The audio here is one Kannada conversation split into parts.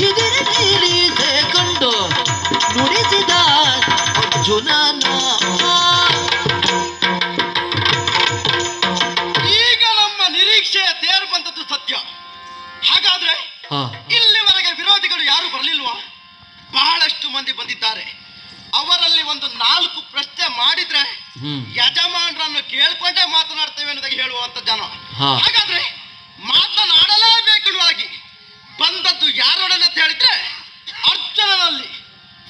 ಇದರ ನೀಲಿಸೆ ಕಂಡು ನುಡಿಸಿದ ಅರ್ಜುನನ. ಈಗ ನಮ್ಮ ನಿರೀಕ್ಷೆಯ ತೇರು ಬಂದದ್ದು ಸತ್ಯ. ಹಾಗಾದ್ರೆ ಇಲ್ಲಿವರೆಗೆ ವಿರೋಧಿಗಳು ಯಾರು ಬರಲಿಲ್ವಾ? ಬಹಳಷ್ಟು ಮಂದಿ ಬಂದಿದ್ದಾರೆ. ಅವರಲ್ಲಿ ಒಂದು 4 ಪ್ರಶ್ನೆ ಮಾಡಿದ್ರೆ ಯಜಮಾನರನ್ನು ಕೇಳ್ಕೊಂಡೇ ಮಾತನಾಡ್ತೇವೆ ಅನ್ನೋದಾಗಿ ಹೇಳುವಂತ ಜನ. ಹಾಗಾದ್ರೆ ಮಾತನಾಡಲೇಬೇಕೆನ್ನುವಾಗಿ ಬಂದದ್ದು ಯಾರೊಡನೆ ಅಂತ ಹೇಳಿದ್ರೆ ಅರ್ಜುನನಲ್ಲಿ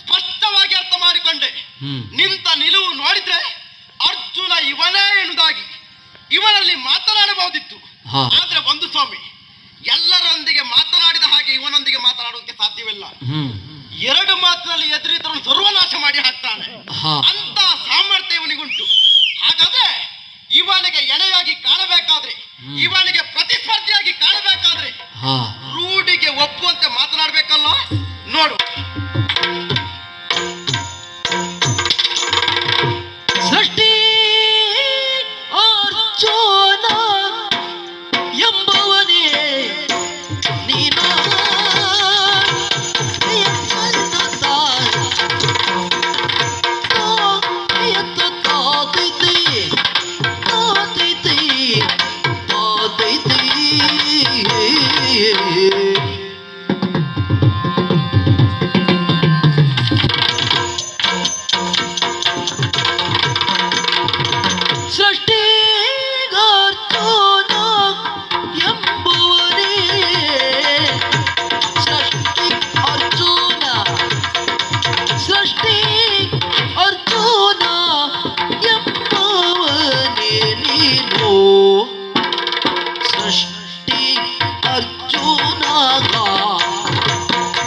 ಸ್ಪಷ್ಟವಾಗಿ ಅರ್ಥ ಮಾಡಿಕೊಂಡೆ. ನಿಂತ ನಿಲುವು ನೋಡಿದ್ರೆ ಅರ್ಜುನ ಇವನೇ ಎನ್ನುವುದಾಗಿ ಇವನಲ್ಲಿ ಮಾತನಾಡಬಹುದಿತ್ತು. ಆದ್ರೆ ಒಂದು ಸ್ವಾಮಿ, ಎಲ್ಲರೊಂದಿಗೆ ಮಾತನಾಡಿದ ಹಾಗೆ ಇವನೊಂದಿಗೆ ಮಾತನಾಡುವುದಕ್ಕೆ ಸಾಧ್ಯವಿಲ್ಲ. 2 ಮಾತಿನಲ್ಲಿ ಎದುರಿತರನ್ನು ಸರ್ವನಾಶ ಮಾಡಿ ಹಾಕ್ತಾನೆ. ಅಂತ ಸಾಮರ್ಥ್ಯ ಇವನಿಗುಂಟು. ಹಾಗಾದ್ರೆ ಇವನಿಗೆ ಎಣೆಯಾಗಿ ಕಾಣಬೇಕಾದ್ರೆ, ಇವನಿಗೆ ಪ್ರತಿಸ್ಪರ್ಧಿಯಾಗಿ ಕಾಣಬೇಕಾದ್ರೆ ರೂಢಿಗೆ ಒಪ್ಪುವಂತೆ ಮಾತನಾಡಬೇಕಲ್ಲ. ನೋಡು, ಸೃಷ್ಟಿ ಅರ್ಜುನ ಎಂಬವನೇ ನೀನು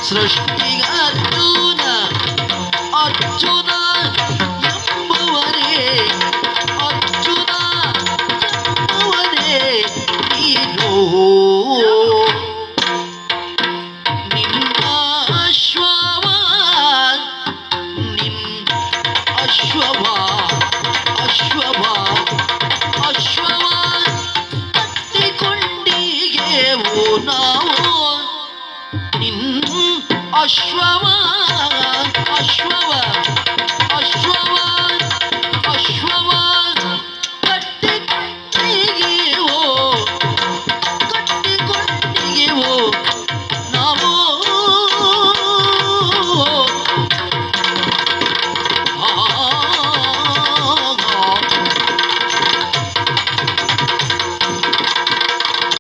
ಸೃಷ್ಟಿ ಅರ್ಜುನ ಅರ್ಜುನ ಎಂಬುವರೇ ಅರ್ಜುನ ಎಂಬುವರೇ ನೀನು. ನಿನ್ನ ಅಶ್ವವ ಅಶ್ವವ ಅಶ್ವವ ಅಶ್ವವ ಕಟ್ಟಿಕೊಂಡಿಗೆವು ನಾವು. ಅಶ್ವವ ಅಶ್ವವ